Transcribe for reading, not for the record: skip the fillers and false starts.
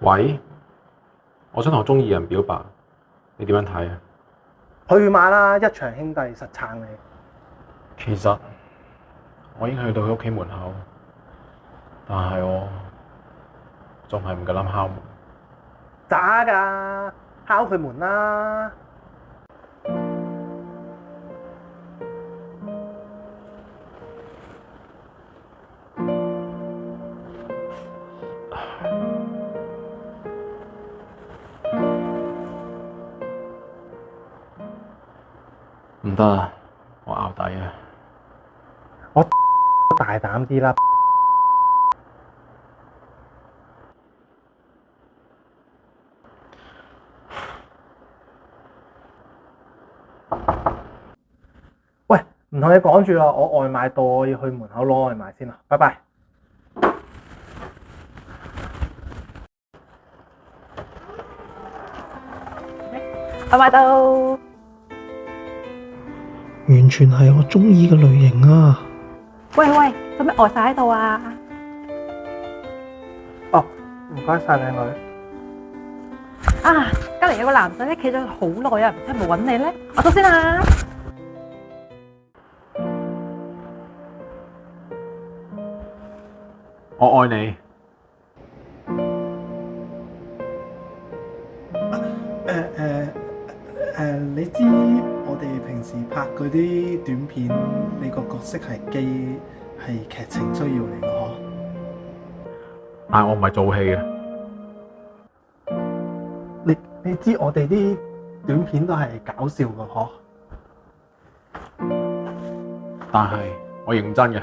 喂，我想同中意人表白，你點樣睇啊？去馬啦，一場兄弟實撐你。其實我已經去到佢屋企門口，但係我仲係唔夠膽敲門。渣㗎，敲佢門啦！唔得啊，我淆底啊！我大膽啲啦！喂，唔同你講住啦，我外賣到，我要去門口攞外賣先啦，拜拜。外賣到，完全係我鍾意嘅類型啊！喂，做咩呆晒喺度啊？哦，唔該晒靚女。啊，隔離有個男仔咧，企咗好耐啊，唔知係咪揾你咧？我走先啦。我愛你。你知我哋平時拍嗰啲短片，你個角色係基，係劇情需要嚟嘅嗬？但我唔係做戲嘅。你知我哋啲短片都係搞笑嘅嗬？但係我認真嘅。